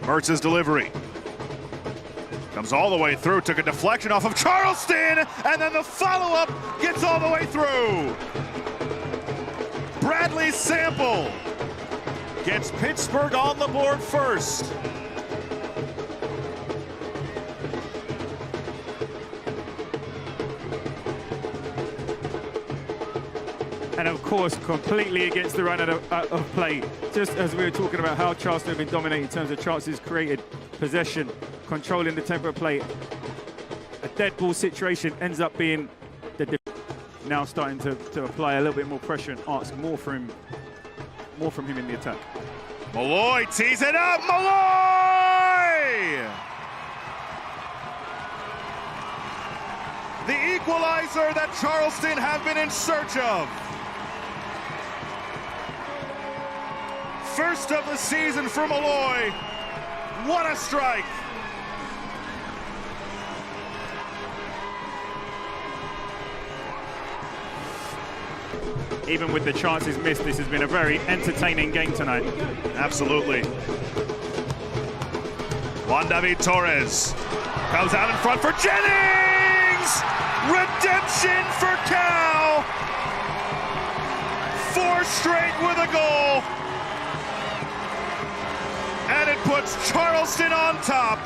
Mertz's delivery. Comes all the way through, took a deflection off of Charleston, and then the follow-up gets all the way through. Bradley Sample gets Pittsburgh on the board first. And of course, completely against the run of play. Just as we were talking about how Charleston have been dominating in terms of chances created, possession, controlling the tempo of play. A dead ball situation ends up being the now starting to apply a little bit more pressure and ask more from him in the attack. Molloy tees it up, Molloy! The equalizer that Charleston have been in search of. First of the season for Molloy. What a strike! Even with the chances missed, this has been a very entertaining game tonight. Absolutely. Juan David Torres comes out in front for Jennings! Redemption for Cal! 4 straight with a goal. And it puts Charleston on top.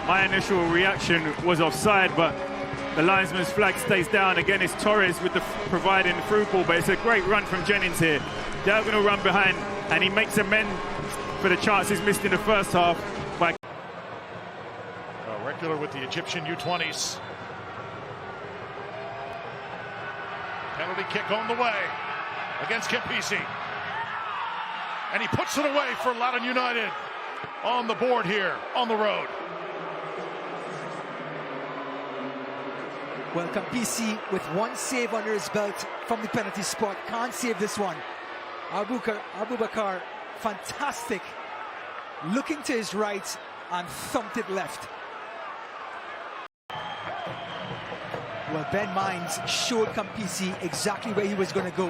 My initial reaction was offside, but the linesman's flag stays down. Again, it's Torres with the providing the through ball, but it's a great run from Jennings here. Diagonal run behind, and he makes amends for the chances missed in the first half. By regular with the Egyptian U20s. Penalty kick on the way against Kempisi. And he puts it away for Loudoun United on the board here on the road. Well, Kempisi with 1 save under his belt from the penalty spot. Can't save this one. Aboukoura, fantastic. Looking to his right and thumped it left. Well, Ben Mines showed Kempisi exactly where he was going to go.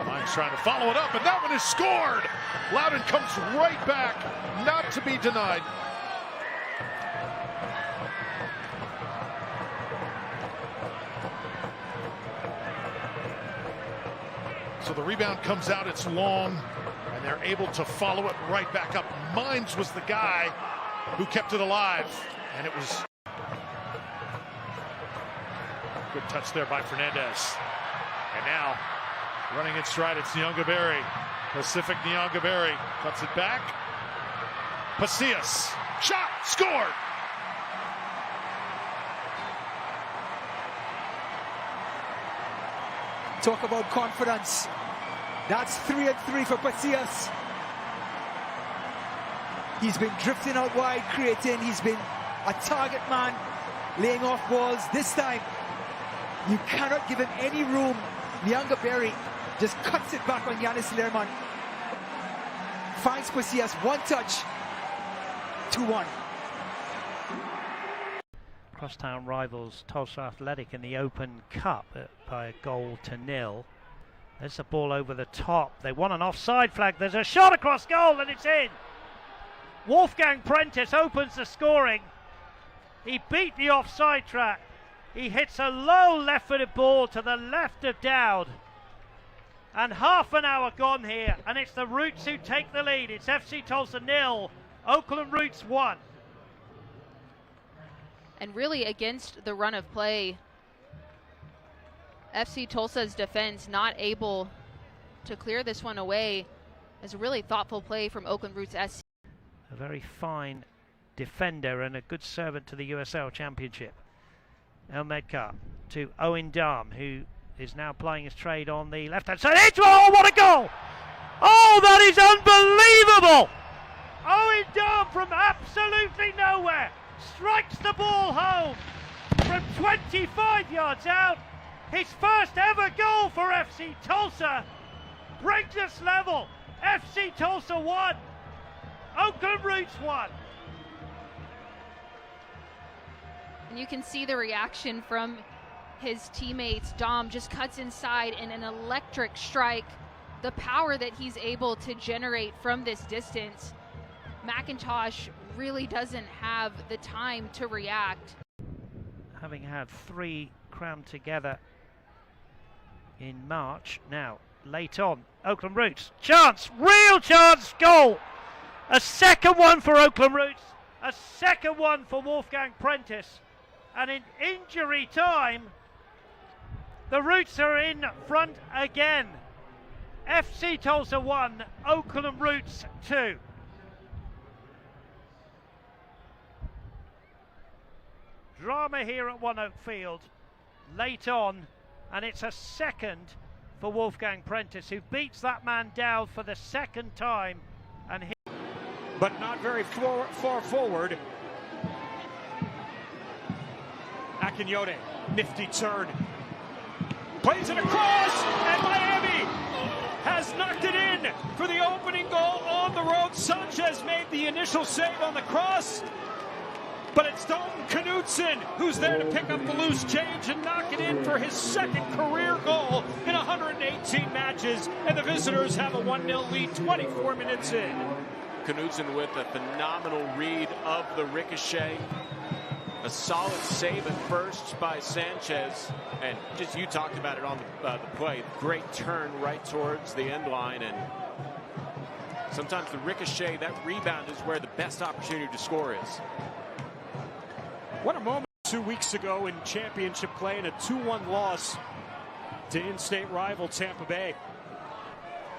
Mines trying to follow it up, and that one is scored. Loudoun comes right back, not to be denied. So the rebound comes out, it's long, and they're able to follow it right back up. Mines was the guy who kept it alive, and it was good touch there by Fernandez. And now, running it stride, it's Nyongaberi. Pacific Nyongaberi cuts it back. Pacius, shot, scored! Talk about confidence. That's 3 and 3 for Pacius. He's been drifting out wide, creating. He's been a target man, laying off balls. This time, you cannot give him any room. Nyongaberi just cuts it back on Yanis Lerman. Finds Pacius, 1 touch, 2-1. Crosstown rivals Tulsa Athletic in the Open Cup by 1-0. There's the ball over the top. They want an offside flag. There's a shot across goal and it's in. Wolfgang Prentice opens the scoring. He beat the offside track. He hits a low left-footed ball to the left of Dowd. And half an hour gone here, and it's the Roots who take the lead. It's FC Tulsa 0, Oakland Roots 1. And really against the run of play, FC Tulsa's defense not able to clear this one away. As a really thoughtful play from Oakland Roots SC. A very fine defender and a good servant to the USL Championship. El Medcar to Owen Damm, who is now playing his trade on the left-hand side. Oh, what a goal! Oh, that is unbelievable! Owen Damm from absolutely nowhere strikes the ball home from 25 yards out. His first ever goal for FC Tulsa brings us level. FC Tulsa 1, Oakland Roots 1. And you can see the reaction from his teammates. Damm just cuts inside in an electric strike. The power that he's able to generate from this distance, McIntosh really doesn't have the time to react. Having had 3 crammed together in March, now late on, Oakland Roots, chance, real chance, goal! A second one for Oakland Roots, a second one for Wolfgang Prentice, and in injury time, the Roots are in front again. FC Tulsa 1, Oakland Roots 2. Drama here at One Oak Field, late on, and it's a second for Wolfgang Prentice, who beats that man down for the second time. And but not very far forward. Akinyode, nifty turn. Plays it across, and Miami has knocked it in for the opening goal on the road. Sanchez made the initial save on the cross, but it's Daltyn Knutson who's there to pick up the loose change and knock it in for his second career goal in 118 matches, and the visitors have a 1-0 lead 24 minutes in. Knutson with a phenomenal read of the ricochet. A solid save at first by Sanchez, and just you talked about it on the play. Great turn right towards the end line, and sometimes the ricochet, that rebound is where the best opportunity to score is. What a moment 2 weeks ago in championship play, and a 2-1 loss to in-state rival Tampa Bay.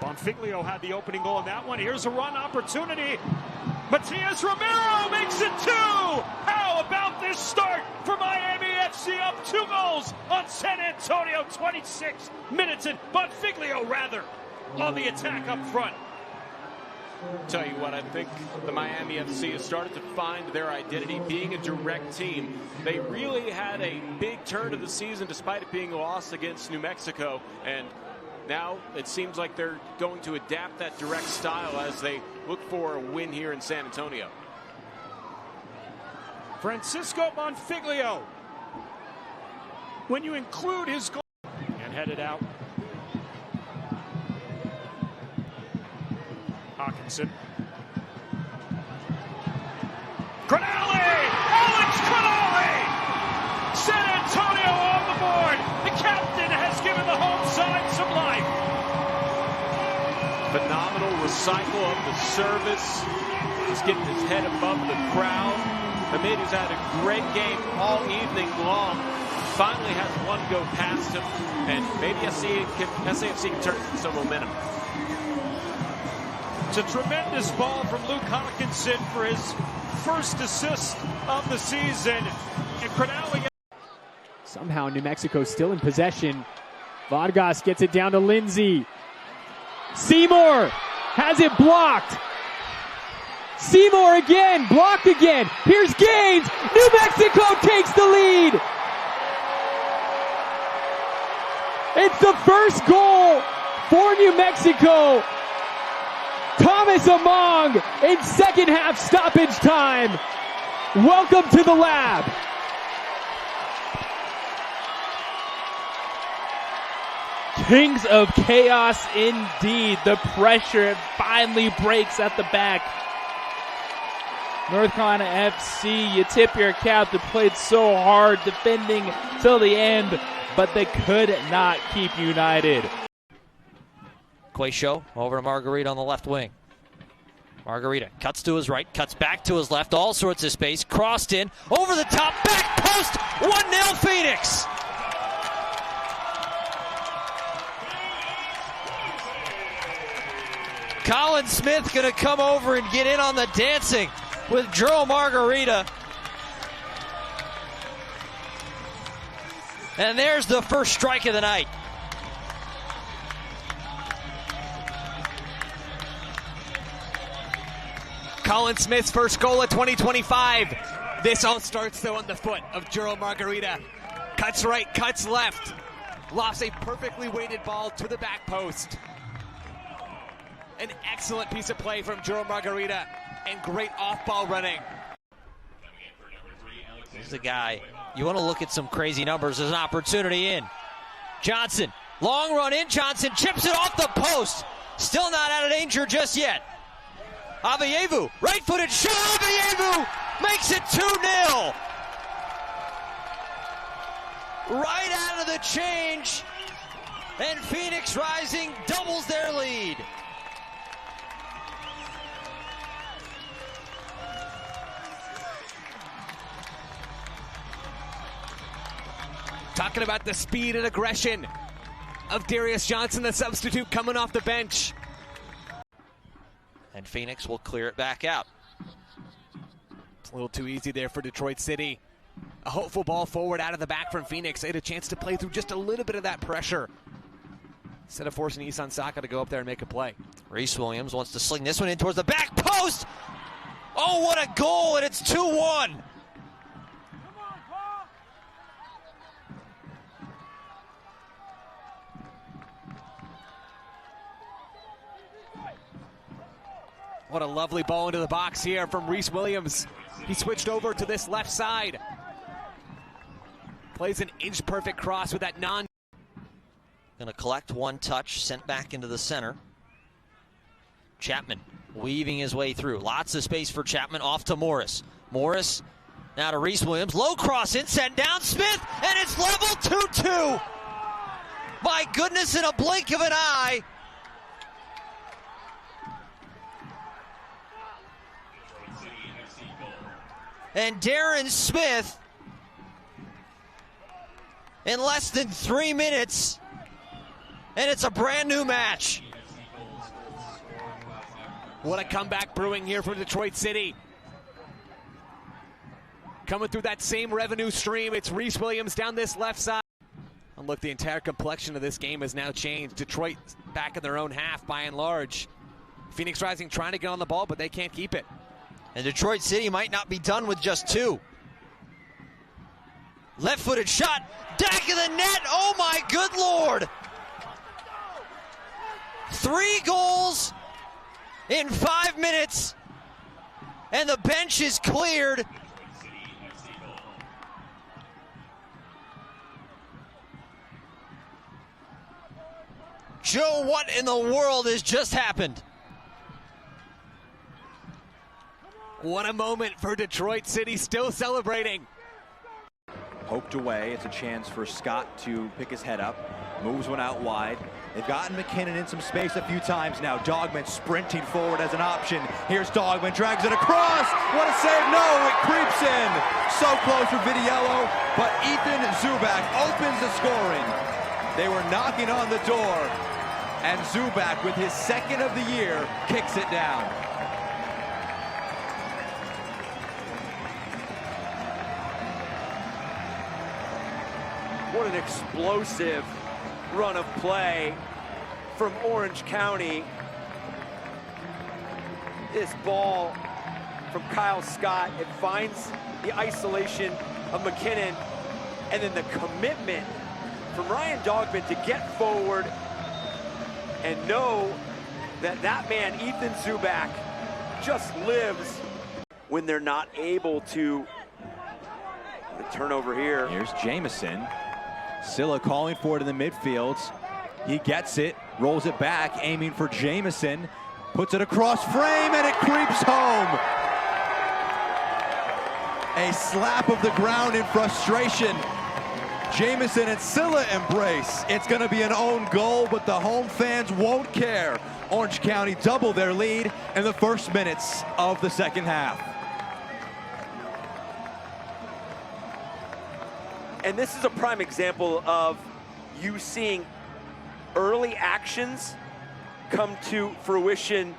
Bonfiglio had the opening goal in that one. Here's a run opportunity. Matias Romero makes it 2! How about this start for Miami FC, up 2 goals on San Antonio, 26 minutes in. Bonfiglio, rather, on the attack up front. Tell you what, I think the Miami FC has started to find their identity being a direct team. They really had a big turn of the season despite it being lost against New Mexico, and now it seems like they're going to adapt that direct style as they look for a win here in San Antonio. Francisco Bonfiglio, when you include his goal, and headed out. Hawkinson. Crognale! Alex Crognale! San Antonio on the board. The captain has given the home side some life. Phenomenal recycle of the service. He's getting his head above the crowd. Hamid, who's had a great game all evening long, finally has one go past him, and maybe SAFC can turn some momentum. It's a tremendous ball from Luke Hawkinson for his first assist of the season. And Crognale. Somehow New Mexico still in possession. Vargas gets it down to Lindsay. Seymour has it blocked. Seymour again, blocked again. Here's Gaines. New Mexico takes the lead. It's the first goal for New Mexico. Thomas Amang in second half stoppage time. Welcome to the lab. Kings of chaos indeed. The pressure finally breaks at the back. North Carolina FC, you tip your cap. They played so hard defending till the end, but they could not keep United. Quayshow over to Margarita on the left wing. Margarita cuts to his right, cuts back to his left, all sorts of space, crossed in, over the top, back post, 1-0 Phoenix! Colin Smith gonna come over and get in on the dancing with Drew Margarita. And there's the first strike of the night. Colin Smith's first goal of 2025. This all starts though on the foot of Jero Margarita. Cuts right, cuts left. Lofts a perfectly weighted ball to the back post. An excellent piece of play from Jero Margarita and great off-ball running. This is a guy you want to look at some crazy numbers. There's an opportunity in. Johnson, long run in. Johnson chips it off the post. Still not out of danger just yet. Avayevu, right-footed shot. Avayevu makes it 2-0. Right out of the change. And Phoenix Rising doubles their lead. Talking about the speed and aggression of Darius Johnson, the substitute coming off the bench. And Phoenix will clear it back out. It's a little too easy there for Detroit City. A hopeful ball forward out of the back from Phoenix. They had a chance to play through just a little bit of that pressure, instead of forcing Isan Saka to go up there and make a play. Reese Williams wants to sling this one in towards the back post. Oh, what a goal, and it's 2-1. What a lovely ball into the box here from Reese Williams. He switched over to this left side. Plays an inch-perfect cross with that non... Gonna collect one touch, sent back into the center. Chapman weaving his way through. Lots of space for Chapman, off to Morris. Morris now to Reese Williams. Low cross in, sent down Smith, and it's level 2-2. My goodness, in a blink of an eye. And Darren Smith, in less than 3 minutes, and it's a brand new match. What a comeback brewing here for Detroit City. Coming through that same revenue stream, it's Reese Williams down this left side. And look, the entire complexion of this game has now changed. Detroit back in their own half by and large. Phoenix Rising trying to get on the ball, but they can't keep it. And Detroit City might not be done with just 2. Left-footed shot, back of the net, oh my good Lord. 3 goals in 5 minutes, and the bench is cleared. Joe, what in the world has just happened? What a moment for Detroit City, still celebrating. Poked away, it's a chance for Scott to pick his head up. Moves one out wide. They've gotten McKinnon in some space a few times now. Dogman sprinting forward as an option. Here's Dogman, drags it across. What a save, no, it creeps in. So close for Vitiello, but Ethan Zubak opens the scoring. They were knocking on the door, and Zubak, with his 2nd of the year, kicks it down. What an explosive run of play from Orange County. This ball from Kyle Scott, it finds the isolation of McKinnon, and then the commitment from Ryan Dogman to get forward and know that that man, Ethan Zubak, just lives when they're not able to. The turnover here. Here's Jamison. Silla calling for it in the midfield. He gets it, rolls it back, aiming for Jamison. Puts it across frame, and it creeps home. A slap of the ground in frustration. Jamison and Silla embrace. It's going to be an own goal, but the home fans won't care. Orange County double their lead in the first minutes of the second half. And this is a prime example of you seeing early actions come to fruition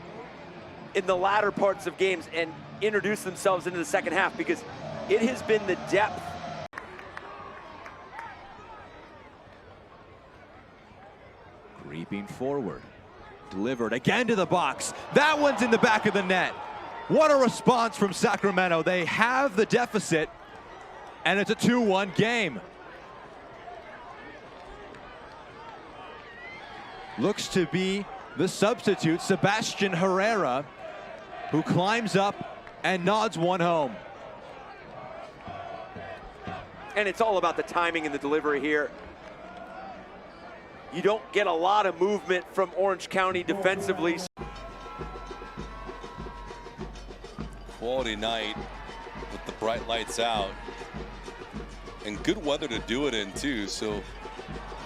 in the latter parts of games and introduce themselves into the second half, because it has been the depth. Creeping forward, delivered again to the box. That one's in the back of the net. What a response from Sacramento. They have the deficit, and it's a 2-1 game. Looks to be the substitute, Sebastian Herrera, who climbs up and nods one home. And it's all about the timing and the delivery here. You don't get a lot of movement from Orange County defensively. Quality night with the bright lights out. And good weather to do it in too, so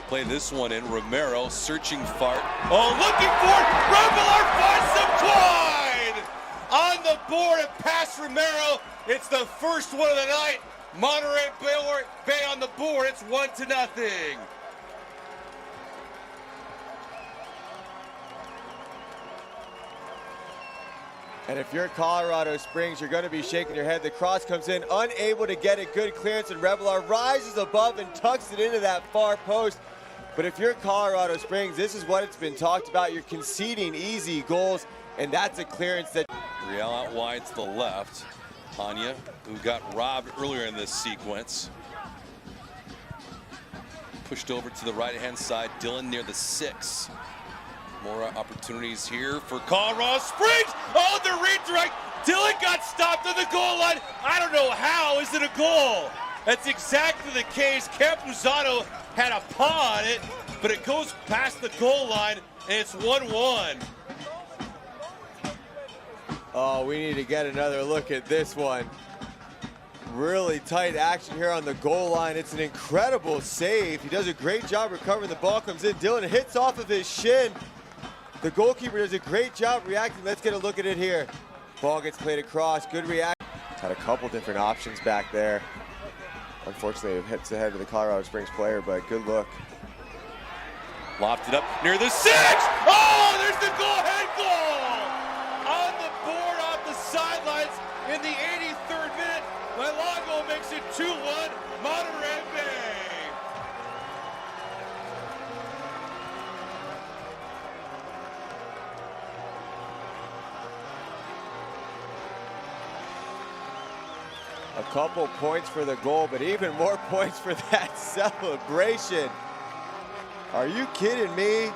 play this one in. Romero searching far. Oh, looking for it! Revelar finds some twine! On the board and past Romero. It's the first one of the night. Monterey Bay on the board. It's 1-0. And if you're Colorado Springs, you're going to be shaking your head. The cross comes in, unable to get a good clearance, and Revelar rises above and tucks it into that far post. But if you're Colorado Springs, this is what it's been talked about. You're conceding easy goals, and that's a clearance that... Real out wide to the left. Hanya, who got robbed earlier in this sequence. Pushed over to the right-hand side. Dylan near the 6. More opportunities here for Colorado Springs. Oh, the redirect. Dylan got stopped on the goal line. I don't know how. Is it a goal? That's exactly the case. Campuzano had a paw on it, but it goes past the goal line, and it's 1-1. Oh, we need to get another look at this one. Really tight action here on the goal line. It's an incredible save. He does a great job recovering. The ball comes in. Dylan hits off of his shin. The goalkeeper does a great job reacting. Let's get a look at it here. Ball gets played across. Good reaction. Had a couple different options back there. Unfortunately, it hits the head of the Colorado Springs player, but good look. Lofted up near the 6. Oh, there's the go-ahead goal! On the board off the sidelines in the 83rd minute. Malago makes it 2-1, Monterey Bay. A couple points for the goal, but even more points for that celebration. Are you kidding me?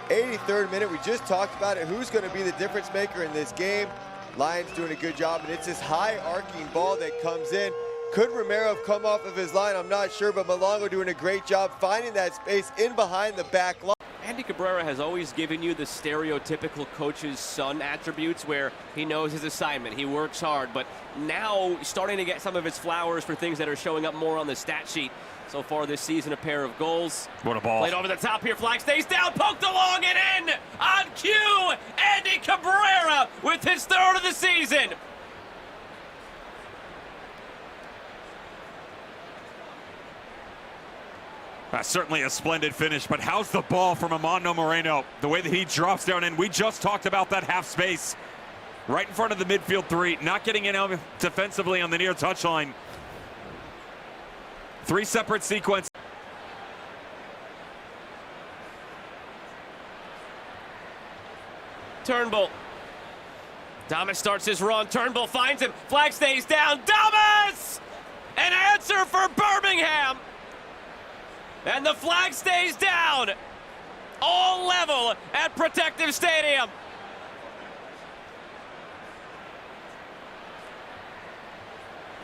83rd minute, we just talked about it. Who's going to be the difference maker in this game? Lions doing a good job, and it's this high arcing ball that comes in. Could Romero have come off of his line? I'm not sure, but Malongo doing a great job finding that space in behind the back line. Andy Cabrera has always given you the stereotypical coach's son attributes where he knows his assignment, he works hard, but now starting to get some of his flowers for things that are showing up more on the stat sheet. So far this season, a pair of goals. What a ball. Played over the top here, flag stays down, poked along and in! On cue, Andy Cabrera with his 3rd of the season! Certainly a splendid finish, but how's the ball from Amando Moreno? The way that he drops down in, we just talked about that half space. Right in front of the midfield 3, not getting in out defensively on the near touchline. 3 separate sequences. Turnbull. Damm starts his run. Turnbull finds him. Flag stays down. Damm! An answer for Birmingham. And the flag stays down. All level at Protective Stadium.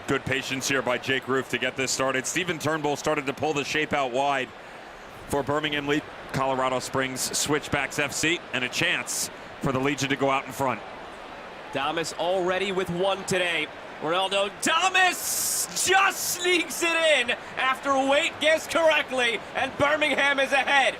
Good patience here by Jake Roof to get this started. Stephen Turnbull started to pull the shape out wide for Birmingham Legion. Colorado Springs Switchbacks FC, and a chance for the Legion to go out in front. Damm already with 1 today. Ronaldo Damm just sneaks it in after Waite guessed correctly, and Birmingham is ahead.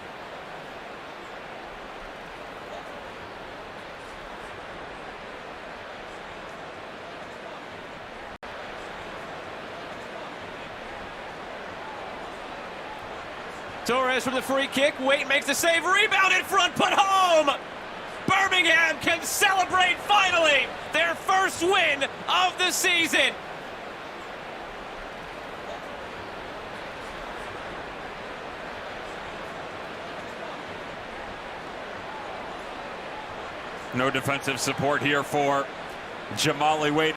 Torres from the free kick. Waite makes the save. Rebound in front, put home. Birmingham can celebrate finally their first win of the season. No defensive support here for Jamali Waite.